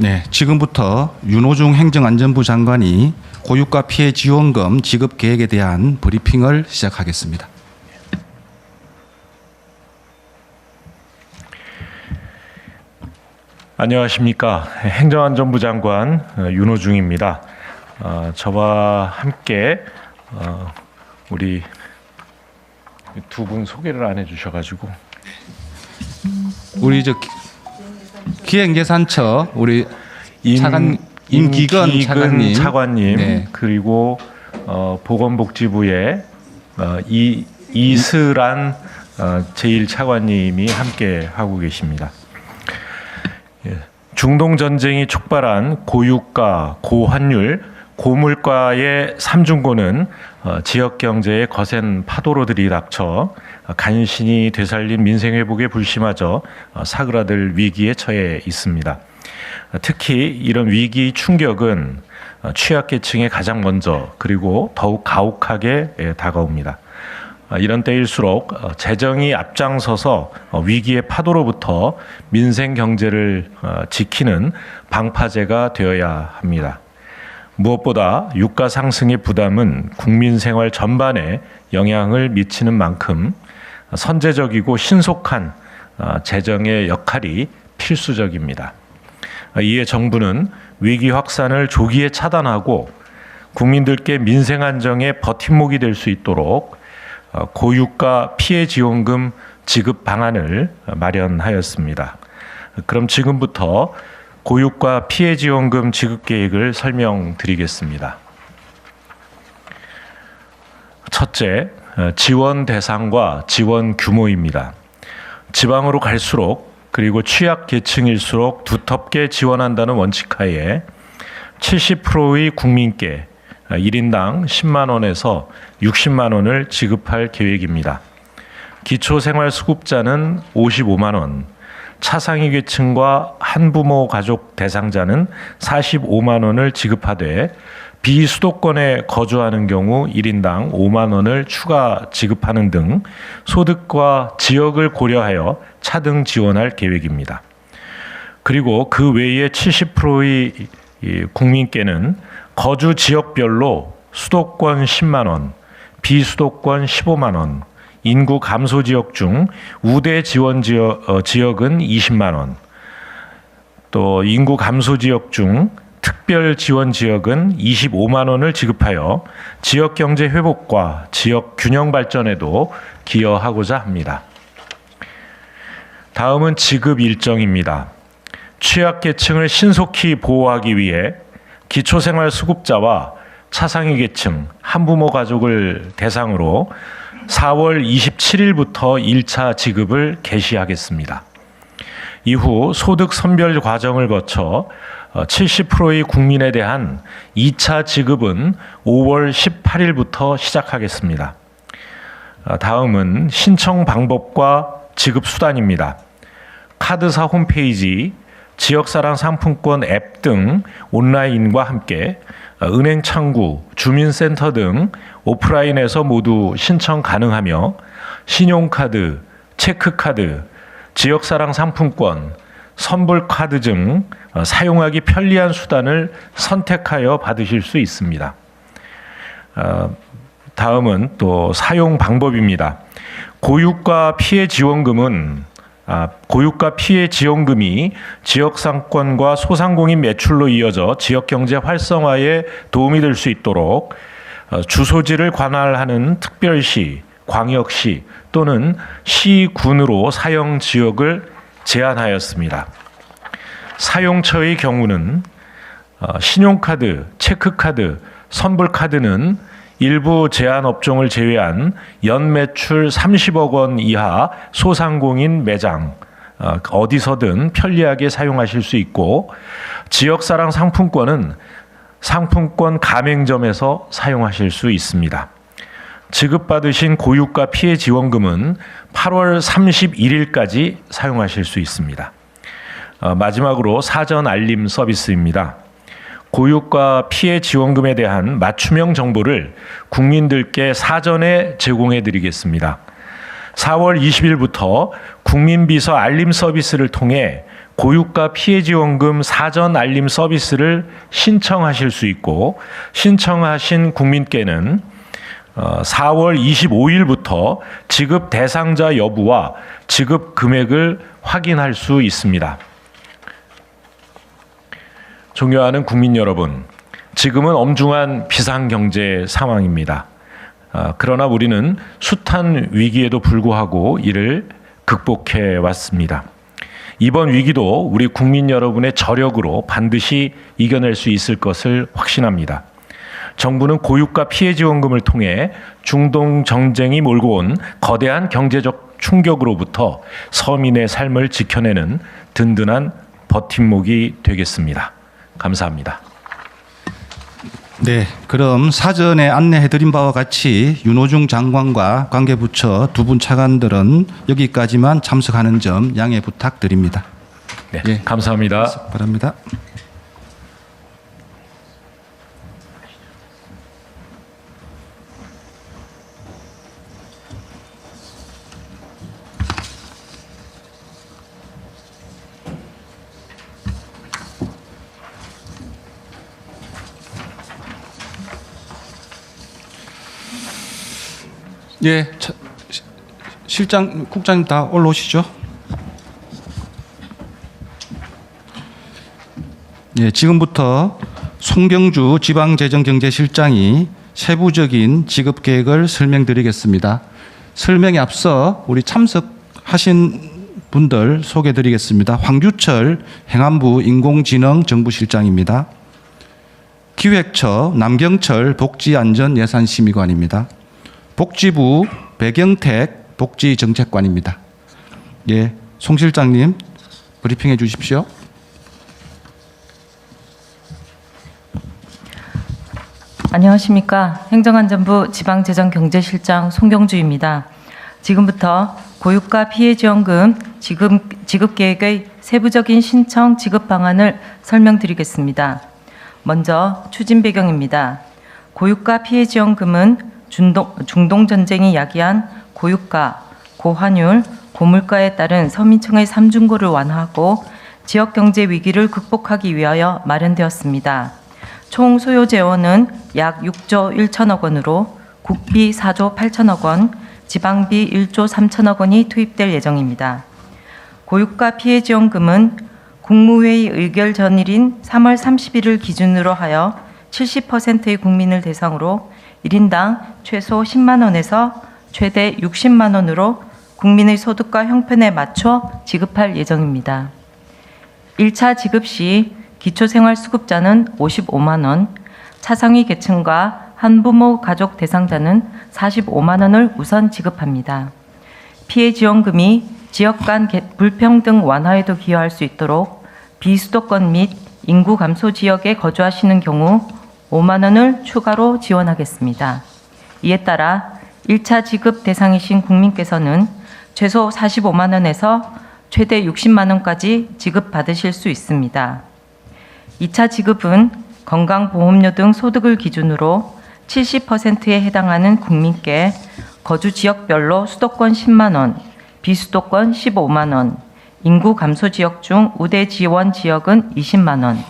네, 지금부터 윤호중 행정안전부 장관이 고유가 피해 지원금 지급 계획에 대한 브리핑을 시작하겠습니다. 안녕하십니까. 행정안전부 장관 윤호중입니다. 저와 함께 우리 두 분 소개를 안 해주셔가지고 우리 기획예산처 우리 임기근 차관님, 네. 그리고 보건복지부의 이슬한 제1차관님이 함께 하고 계십니다. 중동 전쟁이 촉발한 고유가, 고환율, 고물가의 삼중고는 지역 경제에 거센 파도로 들이닥쳐 간신히 되살린 민생 회복에 불심하져 사그라들 위기에 처해 있습니다. 특히 이런 위기 충격은 취약계층에 가장 먼저 그리고 더욱 가혹하게 다가옵니다. 이런 때일수록 재정이 앞장서서 위기의 파도로부터 민생 경제를 지키는 방파제가 되어야 합니다. 무엇보다 유가 상승의 부담은 국민 생활 전반에 영향을 미치는 만큼 선제적이고 신속한 재정의 역할이 필수적입니다. 이에 정부는 위기 확산을 조기에 차단하고 국민들께 민생 안정의 버팀목이 될 수 있도록 고유가 피해 지원금 지급 방안을 마련하였습니다. 그럼 지금부터 고유가 피해 지원금 지급 계획을 설명드리겠습니다. 첫째, 지원 대상과 지원 규모입니다. 지방으로 갈수록 그리고 취약 계층일수록 두텁게 지원한다는 원칙하에 70%의 국민께 1인당 10만 원에서 60만 원을 지급할 계획입니다. 기초생활수급자는 55만 원, 차상위 계층과 한부모 가족 대상자는 45만 원을 지급하되 비수도권에 거주하는 경우 1인당 5만 원을 추가 지급하는 등 소득과 지역을 고려하여 차등 지원할 계획입니다. 그리고 그 외에 70%의 국민께는 거주 지역별로 수도권 10만 원, 비수도권 15만 원, 인구 감소 지역 중 우대 지원 지역은 20만 원, 또 인구 감소 지역 중 특별 지원 지역은 25만 원을 지급하여 지역 경제 회복과 지역 균형 발전에도 기여하고자 합니다. 다음은 지급 일정입니다. 취약계층을 신속히 보호하기 위해 기초생활수급자와 차상위 계층, 한부모 가족을 대상으로 4월 27일부터 1차 지급을 개시하겠습니다. 이후 소득 선별 과정을 거쳐 70%의 국민에 대한 2차 지급은 5월 18일부터 시작하겠습니다. 다음은 신청 방법과 지급 수단입니다. 카드사 홈페이지, 지역사랑 상품권 앱 등 온라인과 함께 은행 창구, 주민센터 등 오프라인에서 모두 신청 가능하며 신용카드, 체크카드, 지역사랑 상품권, 선불카드 등 사용하기 편리한 수단을 선택하여 받으실 수 있습니다. 다음은 또 사용 방법입니다. 고유가 피해 지원금은 고유가 피해 지원금이 지역상권과 소상공인 매출로 이어져 지역경제 활성화에 도움이 될 수 있도록 주소지를 관할하는 특별시, 광역시 또는 시군으로 사용 지역을 제한하였습니다. 사용처의 경우는 신용카드, 체크카드, 선불카드는 일부 제한 업종을 제외한 연매출 30억 원 이하 소상공인 매장 어디서든 편리하게 사용하실 수 있고 지역사랑 상품권은 상품권 가맹점에서 사용하실 수 있습니다. 지급받으신 고유가 피해 지원금은 8월 31일까지 사용하실 수 있습니다. 마지막으로 사전 알림 서비스입니다. 고유가 피해 지원금에 대한 맞춤형 정보를 국민들께 사전에 제공해 드리겠습니다. 4월 20일부터 국민비서 알림 서비스를 통해 고유가 피해지원금 사전 알림 서비스를 신청하실 수 있고, 신청하신 국민께는 4월 25일부터 지급 대상자 여부와 지급 금액을 확인할 수 있습니다. 존경하는 국민 여러분, 지금은 엄중한 비상경제 상황입니다. 그러나 우리는 숱한 위기에도 불구하고 이를 극복해 왔습니다. 이번 위기도 우리 국민 여러분의 저력으로 반드시 이겨낼 수 있을 것을 확신합니다. 정부는 고유가 피해지원금을 통해 중동 전쟁이 몰고 온 거대한 경제적 충격으로부터 서민의 삶을 지켜내는 든든한 버팀목이 되겠습니다. 감사합니다. 네, 그럼 사전에 안내해드린 바와 같이 윤호중 장관과 관계부처 두 분 차관들은 여기까지만 참석하는 점 양해 부탁드립니다. 네, 예, 감사합니다. 바랍니다. 예, 실장, 국장님 다 올라오시죠. 예, 지금부터 송경주 지방재정경제실장이 세부적인 지급 계획을 설명드리겠습니다. 설명에 앞서 우리 참석하신 분들 소개드리겠습니다. 황규철 행안부 인공지능정부실장입니다. 기획처 남경철 복지안전예산심의관입니다. 복지부 배경택 복지정책관입니다. 예, 송 실장님 브리핑해 주십시오. 안녕하십니까. 행정안전부 지방재정경제실장 송경주입니다. 지금부터 고유가 피해지원금 지급 계획의 세부적인 신청 지급 방안을 설명드리겠습니다. 먼저 추진 배경입니다. 고유가 피해지원금은 중동 전쟁이 야기한 고유가, 고환율, 고물가에 따른 서민층의 삼중고를 완화하고 지역 경제 위기를 극복하기 위하여 마련되었습니다. 총 소요 재원은 약 6조 1천억 원으로 국비 4조 8천억 원, 지방비 1조 3천억 원이 투입될 예정입니다. 고유가 피해지원금은 국무회의 의결 전일인 3월 30일을 기준으로 하여 70%의 국민을 대상으로 1인당 최소 10만 원에서 최대 60만 원으로 국민의 소득과 형편에 맞춰 지급할 예정입니다. 1차 지급 시 기초생활수급자는 55만 원, 차상위 계층과 한부모 가족 대상자는 45만 원을 우선 지급합니다. 피해 지원금이 지역 간 불평등 완화에도 기여할 수 있도록 비수도권 및 인구 감소 지역에 거주하시는 경우 5만 원을 추가로 지원하겠습니다. 이에 따라 1차 지급 대상이신 국민께서는 최소 45만 원에서 최대 60만 원까지 지급받으실 수 있습니다. 2차 지급은 건강보험료 등 소득을 기준으로 70%에 해당하는 국민께 거주 지역별로 수도권 10만 원, 비수도권 15만 원, 인구 감소 지역 중 우대 지원 지역은 20만 원,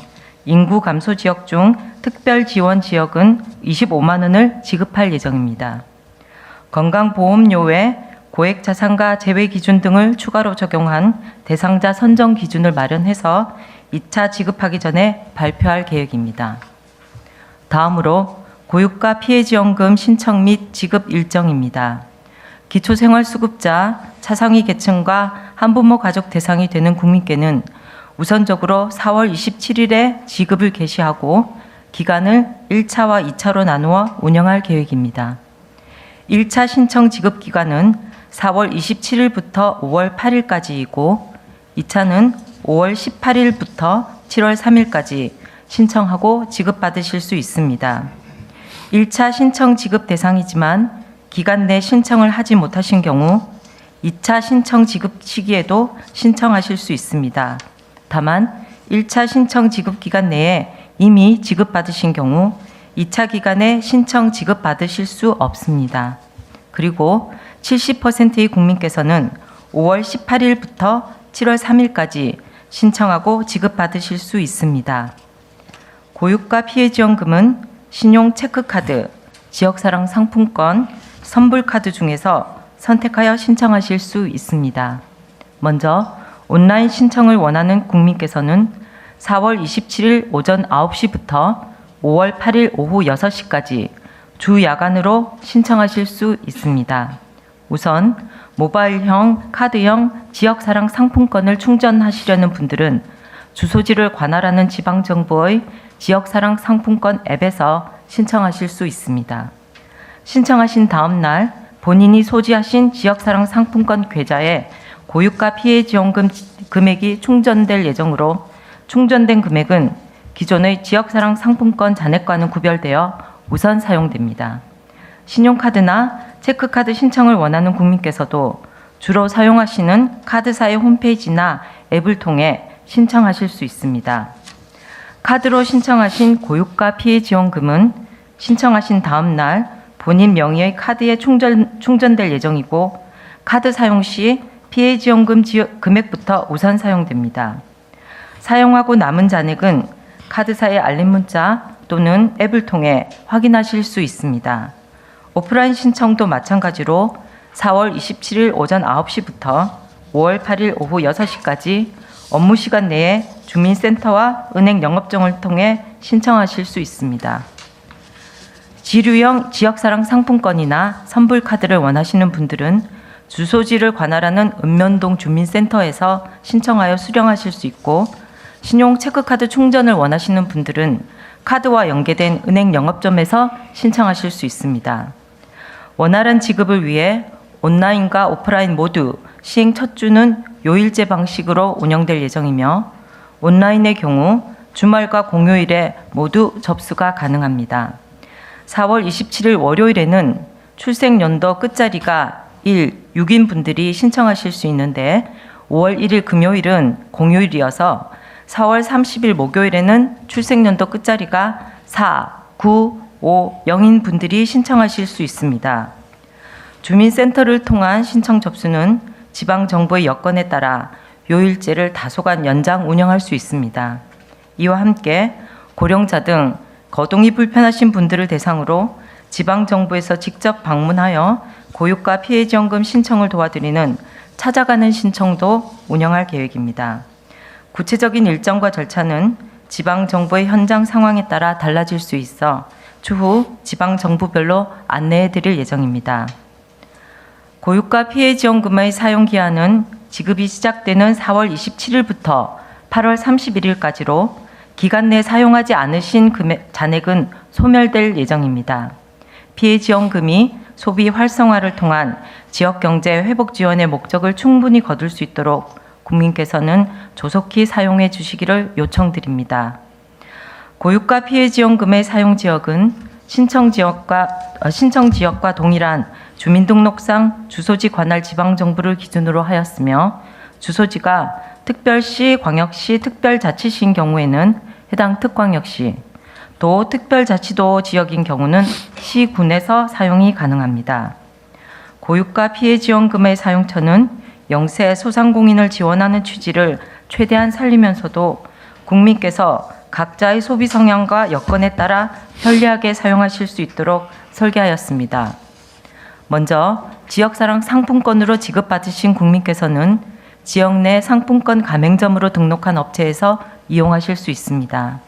인구 감소 지역 중 특별 지원 지역은 25만 원을 지급할 예정입니다. 건강보험료 외 고액 자산가 제외 기준 등을 추가로 적용한 대상자 선정 기준을 마련해서 2차 지급하기 전에 발표할 계획입니다. 다음으로 고유가 피해지원금 신청 및 지급 일정입니다. 기초생활수급자, 차상위 계층과 한부모 가족 대상이 되는 국민께는 우선적으로 4월 27일에 지급을 개시하고 기간을 1차와 2차로 나누어 운영할 계획입니다. 1차 신청 지급 기간은 4월 27일부터 5월 8일까지이고 2차는 5월 18일부터 7월 3일까지 신청하고 지급받으실 수 있습니다. 1차 신청 지급 대상이지만 기간 내 신청을 하지 못하신 경우 2차 신청 지급 시기에도 신청하실 수 있습니다. 다만 1차 신청 지급 기간 내에 이미 지급받으신 경우 2차 기간에 신청 지급받으실 수 없습니다. 그리고 70%의 국민께서는 5월 18일부터 7월 3일까지 신청하고 지급받으실 수 있습니다. 고유가 피해지원금은 신용 체크카드, 지역사랑 상품권, 선불카드 중에서 선택하여 신청하실 수 있습니다. 먼저 온라인 신청을 원하는 국민께서는 4월 27일 오전 9시부터 5월 8일 오후 6시까지 주 야간으로 신청하실 수 있습니다. 우선 모바일형, 카드형 지역사랑 상품권을 충전하시려는 분들은 주소지를 관할하는 지방정부의 지역사랑 상품권 앱에서 신청하실 수 있습니다. 신청하신 다음 날 본인이 소지하신 지역사랑 상품권 계좌에 고유가 피해지원금 금액이 충전될 예정으로 충전된 금액은 기존의 지역사랑 상품권 잔액과는 구별되어 우선 사용됩니다. 신용카드나 체크카드 신청을 원하는 국민께서도 주로 사용하시는 카드사의 홈페이지나 앱을 통해 신청하실 수 있습니다. 카드로 신청하신 고유가 피해지원금은 신청하신 다음 날 본인 명의의 카드에 충전될 예정이고 카드 사용 시 피해지원금 금액부터 우선 사용됩니다. 사용하고 남은 잔액은 카드사의 알림 문자 또는 앱을 통해 확인하실 수 있습니다. 오프라인 신청도 마찬가지로 4월 27일 오전 9시부터 5월 8일 오후 6시까지 업무 시간 내에 주민센터와 은행 영업정을 통해 신청하실 수 있습니다. 지류형 지역사랑 상품권이나 선불카드를 원하시는 분들은 주소지를 관할하는 읍면동 주민센터에서 신청하여 수령하실 수 있고 신용 체크카드 충전을 원하시는 분들은 카드와 연계된 은행 영업점에서 신청하실 수 있습니다. 원활한 지급을 위해 온라인과 오프라인 모두 시행 첫 주는 요일제 방식으로 운영될 예정이며 온라인의 경우 주말과 공휴일에 모두 접수가 가능합니다. 4월 27일 월요일에는 출생연도 끝자리가 6인 분들이 신청하실 수 있는데 5월 1일 금요일은 공휴일이어서 4월 30일 목요일에는 출생연도 끝자리가 4, 9, 5, 0인 분들이 신청하실 수 있습니다. 주민센터를 통한 신청 접수는 지방정부의 여건에 따라 요일제를 다소간 연장 운영할 수 있습니다. 이와 함께 고령자 등 거동이 불편하신 분들을 대상으로 지방정부에서 직접 방문하여 고유가 피해지원금 신청을 도와드리는 찾아가는 신청도 운영할 계획입니다. 구체적인 일정과 절차는 지방정부의 현장 상황에 따라 달라질 수 있어 추후 지방정부별로 안내해 드릴 예정입니다. 고유가 피해지원금의 사용기한은 지급이 시작되는 4월 27일부터 8월 31일까지로 기간 내 사용하지 않으신 잔액은 소멸될 예정입니다. 피해지원금이 소비 활성화를 통한 지역경제 회복 지원의 목적을 충분히 거둘 수 있도록 국민께서는 조속히 사용해 주시기를 요청드립니다. 고유가 피해지원금의 사용 지역은 신청 지역과 동일한 주민등록상 주소지 관할 지방정부를 기준으로 하였으며 주소지가 특별시, 광역시, 특별자치시인 경우에는 해당 특광역시, 도 특별자치도 지역인 경우는 시군에서 사용이 가능합니다. 고유가 피해지원금의 사용처는 영세 소상공인을 지원하는 취지를 최대한 살리면서도 국민께서 각자의 소비 성향과 여건에 따라 편리하게 사용하실 수 있도록 설계하였습니다. 먼저 지역사랑 상품권으로 지급받으신 국민께서는 지역 내 상품권 가맹점으로 등록한 업체에서 이용하실 수 있습니다.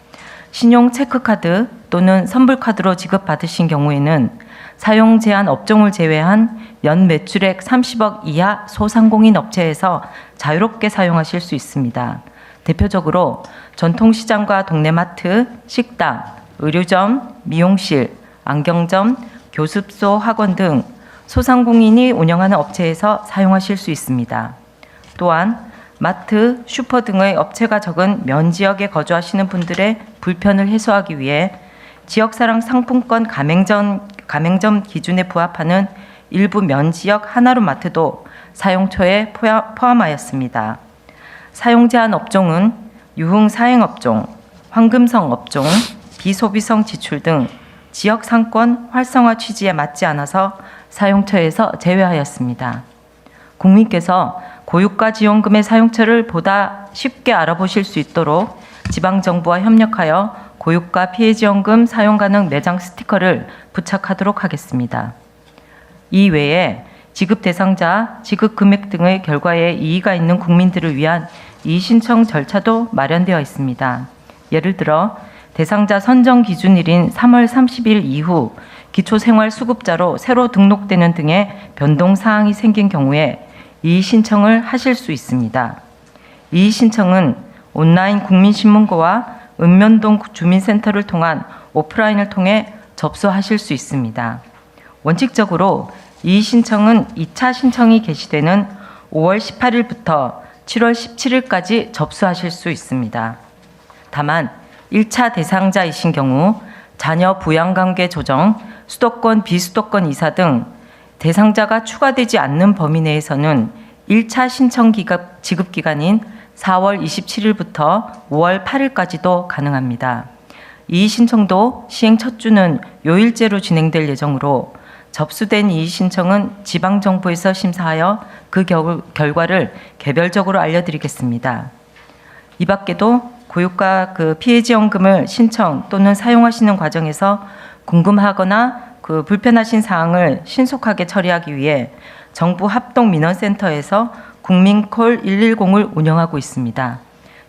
신용 체크카드 또는 선불카드로 지급받으신 경우에는 사용 제한 업종을 제외한 연 매출액 30억 이하 소상공인 업체에서 자유롭게 사용하실 수 있습니다. 대표적으로 전통시장과 동네마트, 식당, 의료점, 미용실, 안경점, 교습소, 학원 등 소상공인이 운영하는 업체에서 사용하실 수 있습니다. 또한 마트, 슈퍼 등의 업체가 적은 면지역에 거주하시는 분들의 불편을 해소하기 위해 지역사랑 상품권 가맹점 기준에 부합하는 일부 면지역 하나로 마트도 사용처에 포함하였습니다. 사용 제한 업종은 유흥사행업종, 황금성 업종, 비소비성 지출 등 지역 상권 활성화 취지에 맞지 않아서 사용처에서 제외하였습니다. 국민께서 고유가 지원금의 사용처를 보다 쉽게 알아보실 수 있도록 지방정부와 협력하여 고유가 피해지원금 사용 가능 매장 스티커를 부착하도록 하겠습니다. 이외에 지급 대상자, 지급 금액 등의 결과에 이의가 있는 국민들을 위한 이의신청 절차도 마련되어 있습니다. 예를 들어 대상자 선정 기준일인 3월 30일 이후 기초생활수급자로 새로 등록되는 등의 변동사항이 생긴 경우에 이의신청을 하실 수 있습니다. 이의신청은 온라인 국민신문고와 읍면동 주민센터를 통한 오프라인을 통해 접수하실 수 있습니다. 원칙적으로 이의신청은 2차 신청이 개시되는 5월 18일부터 7월 17일까지 접수하실 수 있습니다. 다만 1차 대상자이신 경우 자녀 부양관계 조정, 수도권, 비수도권 이사 등 대상자가 추가되지 않는 범위 내에서는 1차 신청 지급 기간인 4월 27일부터 5월 8일까지도 가능합니다. 이의 신청도 시행 첫 주는 요일제로 진행될 예정으로 접수된 이의 신청은 지방정부에서 심사하여 그 결과를 개별적으로 알려드리겠습니다. 이 밖에도 고유가 피해지원금을 신청 또는 사용하시는 과정에서 궁금하거나 불편하신 사항을 신속하게 처리하기 위해 정부 합동민원센터에서 국민콜 110을 운영하고 있습니다.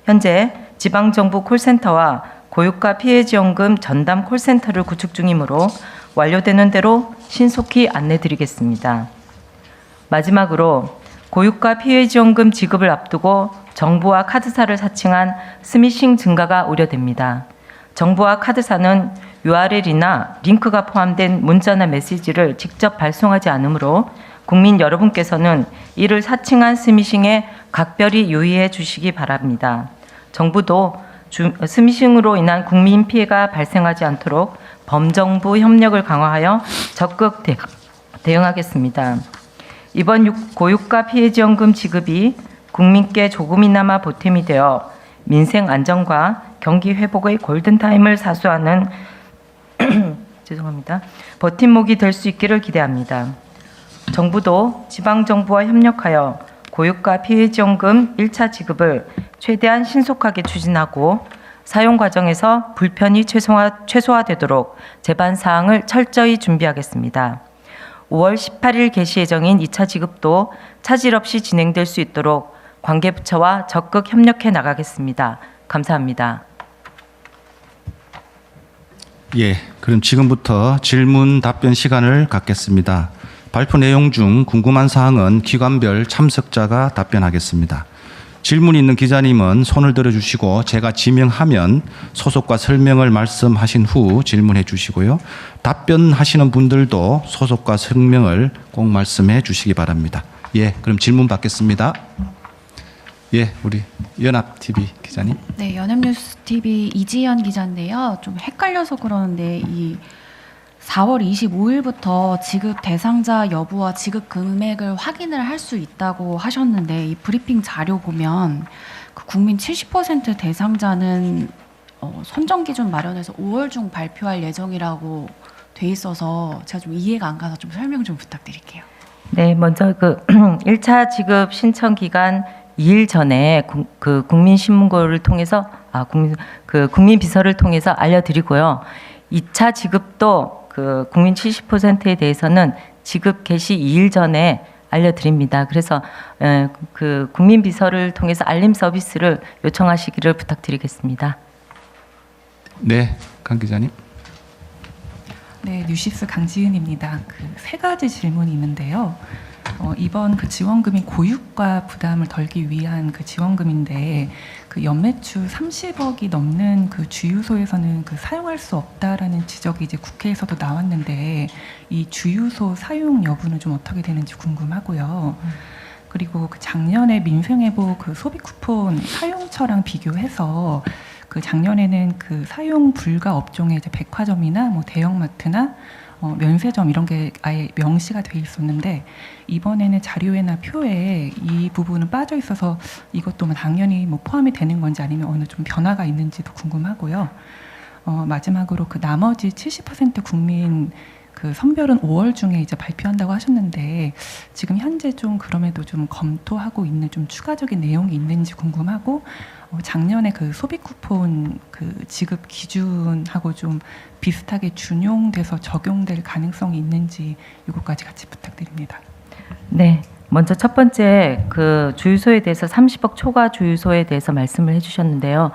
현재 지방정부 콜센터와 고유가 피해지원금 전담 콜센터를 구축 중이므로 완료되는 대로 신속히 안내드리겠습니다. 마지막으로 고유가 피해지원금 지급을 앞두고 정부와 카드사를 사칭한 스미싱 증가가 우려됩니다. 정부와 카드사는 URL이나 링크가 포함된 문자나 메시지를 직접 발송하지 않으므로 국민 여러분께서는 이를 사칭한 스미싱에 각별히 유의해 주시기 바랍니다. 정부도 스미싱으로 인한 국민 피해가 발생하지 않도록 범정부 협력을 강화하여 적극 대응하겠습니다. 이번 고유가 피해지원금 지급이 국민께 조금이나마 보탬이 되어 민생 안정과 경기 회복의 골든타임을 사수하는 죄송합니다. 버팀목이 될 수 있기를 기대합니다. 정부도 지방정부와 협력하여 고유가 피해지원금 1차 지급을 최대한 신속하게 추진하고 사용 과정에서 불편이 최소화되도록 제반 사항을 철저히 준비하겠습니다. 5월 18일 개시 예정인 2차 지급도 차질 없이 진행될 수 있도록 관계부처와 적극 협력해 나가겠습니다. 감사합니다. 예, 그럼 지금부터 질문 답변 시간을 갖겠습니다. 발표 내용 중 궁금한 사항은 기관별 참석자가 답변하겠습니다. 질문이 있는 기자님은 손을 들어주시고 제가 지명하면 소속과 설명을 말씀하신 후 질문해 주시고요. 답변하시는 분들도 소속과 설명을 꼭 말씀해 주시기 바랍니다. 예, 그럼 질문 받겠습니다. 예, 우리 연합TV 기자님. 네, 연합뉴스TV 이지연 기자인데요. 좀 헷갈려서 그러는데 이 4월 25일부터 지급 대상자 여부와 지급 금액을 확인을 할 수 있다고 하셨는데 이 브리핑 자료 보면 그 국민 70% 대상자는 선정 기준 마련해서 5월 중 발표할 예정이라고 돼 있어서 제가 좀 이해가 안 가서 좀 설명 좀 부탁드릴게요. 네, 먼저 1차 지급 신청 기간 2일 전에 국민신문고를 통해서 국민 비서를 통해서 알려드리고요. 2차 지급도 국민 70%에 대해서는 지급 개시 2일 전에 알려드립니다. 그래서 국민 비서를 통해서 알림 서비스를 요청하시기를 부탁드리겠습니다. 네, 강 기자님. 네, 뉴시스 강지은입니다. 세 가지 질문이 있는데요. 이번 지원금이 고유가 부담을 덜기 위한 지원금인데 연매출 30억이 넘는 주유소에서는 사용할 수 없다라는 지적이 이제 국회에서도 나왔는데 이 주유소 사용 여부는 좀 어떻게 되는지 궁금하고요. 그리고 작년에 민생회복 소비 쿠폰 사용처랑 비교해서 작년에는 사용 불가 업종의 이제 백화점이나 대형마트나 면세점 이런 게 아예 명시가 돼 있었는데 이번에는 자료에나 표에 이 부분은 빠져 있어서 이것도 당연히 포함이 되는 건지 아니면 어느 좀 변화가 있는지도 궁금하고요. 마지막으로 나머지 70% 국민 그 선별은 5월 중에 이제 발표한다고 하셨는데 지금 현재 좀 그럼에도 좀 검토하고 있는 좀 추가적인 내용이 있는지 궁금하고 작년에 그 소비 쿠폰 그 지급 기준하고 좀 비슷하게 준용돼서 적용될 가능성이 있는지 이것까지 같이 부탁드립니다. 네. 먼저 첫 번째 그 주유소에 대해서 30억 초과 주유소에 대해서 말씀을 해주셨는데요.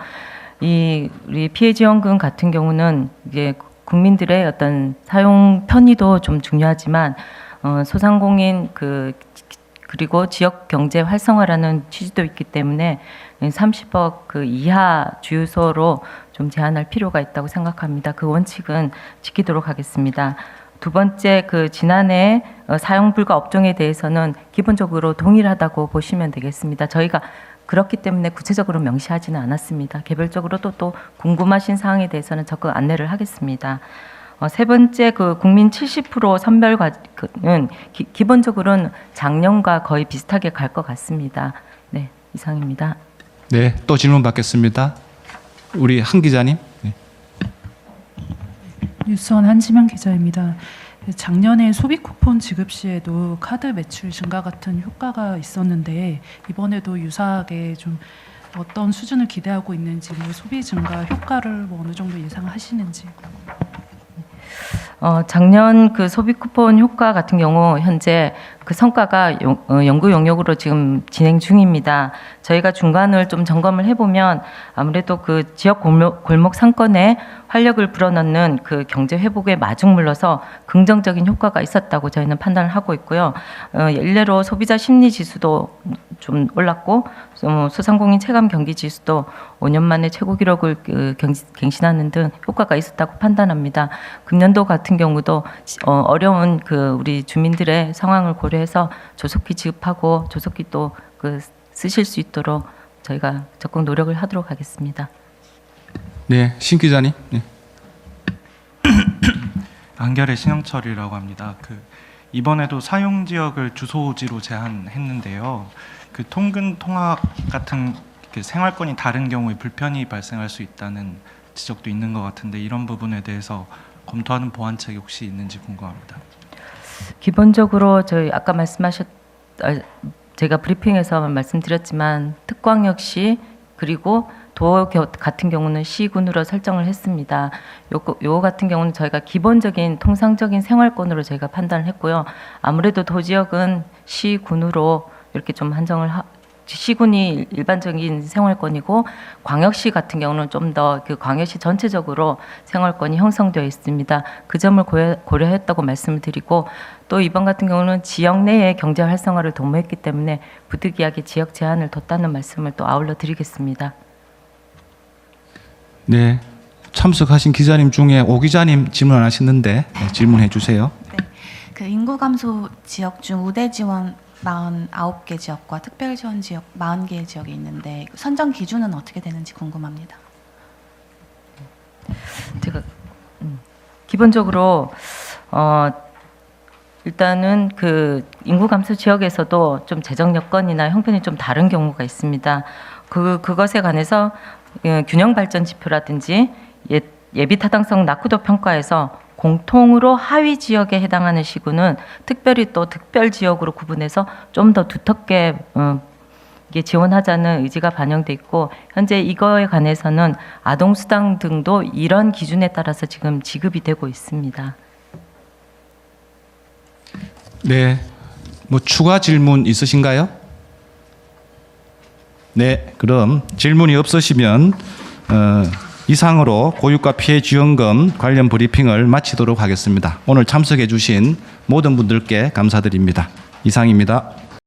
우리 피해 지원금 같은 경우는 이게 국민들의 어떤 사용 편의도 좀 중요하지만 소상공인 그리고 지역 경제 활성화라는 취지도 있기 때문에 30억 그 이하 주유소로 좀 제한할 필요가 있다고 생각합니다. 그 원칙은 지키도록 하겠습니다. 두 번째 그 지난해 사용 불가 업종에 대해서는 기본적으로 동일하다고 보시면 되겠습니다. 저희가 그렇기 때문에 구체적으로 명시하지는 않았습니다. 개별적으로도 또 궁금하신 사항에 대해서는 적극 안내를 하겠습니다. 세 번째 그 국민 70% 선별 과는 기본적으로는 작년과 거의 비슷하게 갈 것 같습니다. 네, 이상입니다. 네, 또 질문 받겠습니다. 우리 한 기자님. 네. 뉴스원 한지명 기자입니다. 작년에 소비 쿠폰 지급 시에도 카드 매출 증가 같은 효과가 있었는데 이번에도 유사하게 좀 어떤 수준을 기대하고 있는지, 뭐 소비 증가 효과를 뭐 어느 정도 예상하시는지. 작년 그 소비 쿠폰 효과 같은 경우 현재 그 성과가 연구 용역으로 지금 진행 중입니다. 저희가 중간을 좀 점검을 해보면 아무래도 그 지역 골목 상권에 활력을 불어넣는 그 경제 회복에 마중물러서 긍정적인 효과가 있었다고 저희는 판단을 하고 있고요. 일례로 소비자 심리 지수도 좀 올랐고 소상공인 체감 경기 지수도 5년 만에 최고 기록을 갱신하는 등 효과가 있었다고 판단합니다. 금년도 같은 경우도 어려운 그 우리 주민들의 상황을 고려해서 조속히 지급하고 조속히 또 그 쓰실 수 있도록 저희가 적극 노력을 하도록 하겠습니다. 네, 신 기자님. 네. 안결의 신영철이라고 합니다. 이번에도 사용 지역을 주소지로 제한했는데요. 그 통근 통학 같은 생활권이 다른 경우에 불편이 발생할 수 있다는 지적도 있는 것 같은데 이런 부분에 대해서 검토하는 보완책이 혹시 있는지 궁금합니다. 기본적으로 저희 아까 제가 브리핑에서 말씀드렸지만 특광역시 그리고 도 같은 경우는 시군으로 설정을 했습니다. 요 같은 경우는 저희가 기본적인 통상적인 생활권으로 저희가 판단을 했고요. 아무래도 도 지역은 시군으로 이렇게 좀 한정을 시군이 일반적인 생활권이고 광역시 같은 경우는 좀 더 그 광역시 전체적으로 생활권이 형성되어 있습니다. 그 점을 고려했다고 말씀을 드리고 또 이번 같은 경우는 지역 내의 경제 활성화를 도모했기 때문에 부득이하게 지역 제한을 뒀다는 말씀을 또 아울러 드리겠습니다. 네, 참석하신 기자님 중에 오 기자님 질문 안 하셨는데 네, 질문해 주세요. 네, 그 인구 감소 지역 중 우대 지원 49개 지역과 특별 지원 지역 40개 지역이 있는데 선정 기준은 어떻게 되는지 궁금합니다. 제가 기본적으로 일단은 그 인구 감소 지역에서도 좀 재정 여건이나 형편이 좀 다른 경우가 있습니다. 그것에 관해서 균형 발전 지표라든지 예비 타당성 낙후도 평가에서 공통으로 하위 지역에 해당하는 시군은 특별히 또 특별 지역으로 구분해서 좀 더 두텁게 이게 지원하자는 의지가 반영돼 있고 현재 이거에 관해서는 아동수당 등도 이런 기준에 따라서 지금 지급이 되고 있습니다. 네, 뭐 추가 질문 있으신가요? 네, 그럼 질문이 없으시면 이상으로 고유가 피해 지원금 관련 브리핑을 마치도록 하겠습니다. 오늘 참석해 주신 모든 분들께 감사드립니다. 이상입니다.